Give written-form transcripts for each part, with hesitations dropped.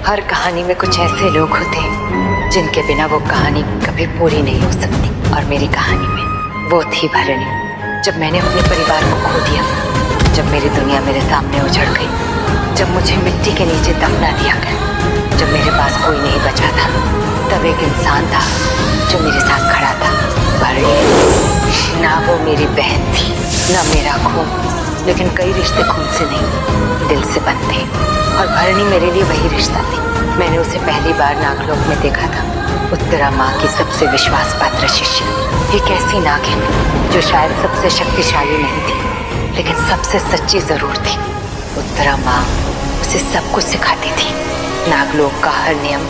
हर कहानी में कुछ ऐसे लोग होते हैं जिनके बिना वो कहानी कभी पूरी नहीं हो सकती। और मेरी कहानी में वो थी भरणी। जब मैंने अपने परिवार को खो दिया, जब मेरी दुनिया मेरे सामने उजड़ गई, जब मुझे मिट्टी के नीचे दफना दिया गया, जब मेरे पास कोई नहीं बचा था, तब एक इंसान था जो मेरे साथ खड़ा था। भरणी ना वो मेरी बहन थी, ना मेरा खून, लेकिन कई रिश्ते खून से नहीं, दिल से बनते। और भरणी मेरे लिए वही रिश्ता थी। मैंने उसे पहली बार नागलोक में देखा था। उत्तरा माँ की सबसे विश्वास पात्र शिष्य, एक ऐसी नागिन जो शायद सबसे शक्तिशाली नहीं थी, लेकिन सबसे सच्ची जरूर थी। उत्तरा माँ उसे सब कुछ सिखाती थी, नागलोक का हर नियम,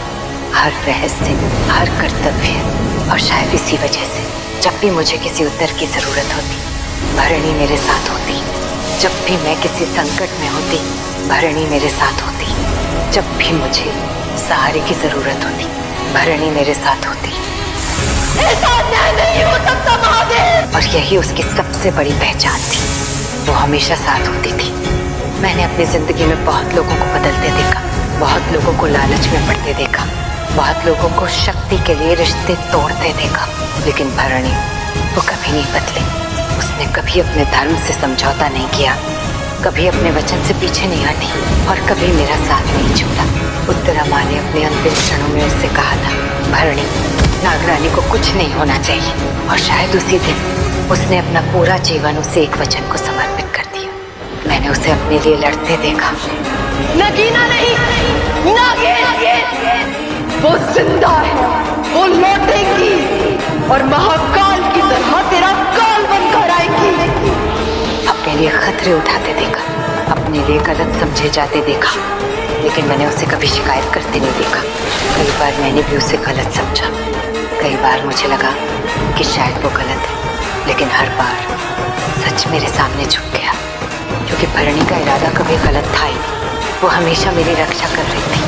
हर रहस्य, हर कर्तव्य। और शायद इसी वजह से जब भी मुझे किसी उत्तर की जरूरत होती, भरणी मेरे साथ होती। जब भी मैं किसी संकट में होती, भरणी मेरे साथ होती। जब भी मुझे सहारे की जरूरत होती, भरणी मेरे साथ होती। ऐसा नहीं हो सकता महादेव! और यही उसकी सबसे बड़ी पहचान थी, वो हमेशा साथ होती थी। मैंने अपनी जिंदगी में बहुत लोगों को बदलते देखा, बहुत लोगों को लालच में पड़ते देखा, बहुत लोगों को शक्ति के लिए रिश्ते तोड़ते देखा, लेकिन भरणी वो कभी नहीं बदली। उसने कभी अपने धर्म से समझौता नहीं किया, कभी अपने वचन से पीछे नहीं हटी, और कभी मेरा साथ नहीं छोड़ा। उत्तरा माँ ने अपने अंतिम क्षणों में उससे कहा था, भरणी, नागरानी को कुछ नहीं होना चाहिए। और शायद उसी दिन उसने अपना पूरा जीवन उसे एक वचन को समर्पित कर दिया। मैंने उसे अपने लिए लड़ते देखा। नगीना नहीं, नागिन! वो जिंदा है, वो लौटेगी और महाकाल की तरह तेरा काल बनकर आएगी। अपने लिए खतरे उठाते देखा, अपने लिए गलत समझे जाते देखा, लेकिन मैंने उसे कभी शिकायत करते नहीं देखा। कई बार मैंने भी उसे गलत समझा, कई बार मुझे लगा कि शायद वो गलत है, लेकिन हर बार सच मेरे सामने झुक गया, क्योंकि भरणी का इरादा कभी गलत था ही नहीं। वो हमेशा मेरी रक्षा कर रही थी,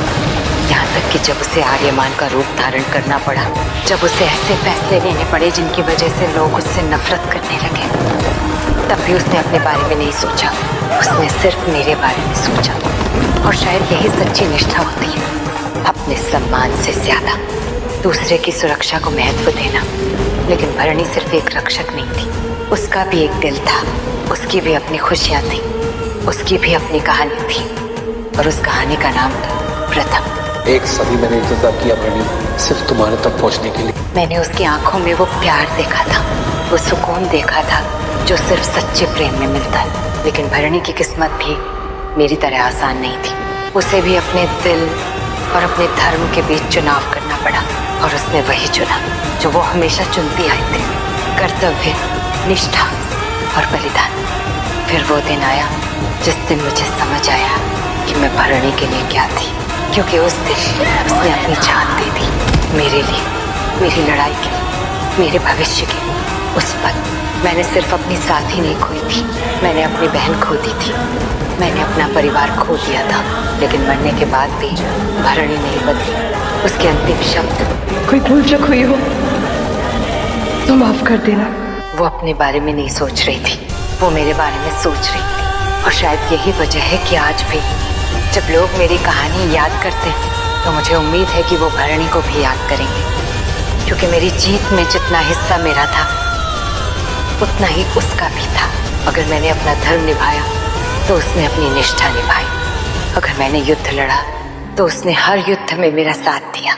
यहाँ तक कि जब उसे आर्यमान का रूप धारण करना पड़ा, जब उसे ऐसे फैसले लेने पड़े जिनकी वजह से लोग उससे नफरत करने लगे, तब भी उसने अपने बारे में नहीं सोचा, उसने सिर्फ मेरे बारे में सोचा। और शायद यही सच्ची निष्ठा होती है, अपने सम्मान से ज्यादा दूसरे की सुरक्षा को महत्व देना। लेकिन भरणी सिर्फ एक रक्षक नहीं थी, उसका भी एक दिल था, उसकी भी अपनी खुशियां थी, उसकी भी अपनी कहानी थी, और उस कहानी का नाम था प्रथम। एक सदी मैंने इंतजार किया भरणी, सिर्फ तुम्हारे तक पहुंचने के लिए। मैंने उसकी आंखों में वो प्यार देखा था, वो सुकून देखा था जो सिर्फ सच्चे प्रेम में मिलता है। लेकिन भरणी की किस्मत भी मेरी तरह आसान नहीं थी। उसे भी अपने दिल और अपने धर्म के बीच चुनाव करना पड़ा, और उसने वही चुना जो वो हमेशा चुनती आई थी, कर्तव्य, निष्ठा और बलिदान। फिर वो दिन आया जिस दिन मुझे समझ आया कि मैं भरणी के लिए क्या थी, क्योंकि उस दिन उसने अपनी जान दे दी मेरे लिए, मेरी लड़ाई के लिए, मेरे भविष्य के। उस पल मैंने सिर्फ अपनी साथी नहीं खोई थी, मैंने अपनी बहन खो दी थी, मैंने अपना परिवार खो दिया था। लेकिन मरने के बाद भी भरणी नहीं बदली। उसके अंतिम शब्द, कोई भूल चूक हुई हो तो माफ कर देना। वो अपने बारे में नहीं सोच रही थी, वो मेरे बारे में सोच रही थी। और शायद यही वजह है कि आज भी जब लोग मेरी कहानी याद करते हैं, तो मुझे उम्मीद है कि वो भरणी को भी याद करेंगे, क्योंकि मेरी जीत में जितना हिस्सा मेरा था, उतना ही उसका भी था। अगर मैंने अपना धर्म निभाया तो उसने अपनी निष्ठा निभाई, अगर मैंने युद्ध लड़ा तो उसने हर युद्ध में मेरा साथ दिया।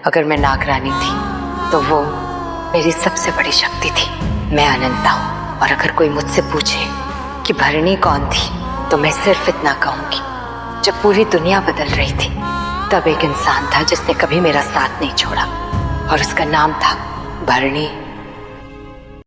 अगर मैं नागरानी थी तो वो मेरी सबसे बड़ी शक्ति थी। मैं अनंता हूँ, और अगर कोई मुझसे पूछे कि भरणी कौन थी, तो मैं सिर्फ इतना कहूँगी, जब पूरी दुनिया बदल रही थी, तब एक इंसान था जिसने कभी मेरा साथ नहीं छोड़ा, और उसका नाम था भरणी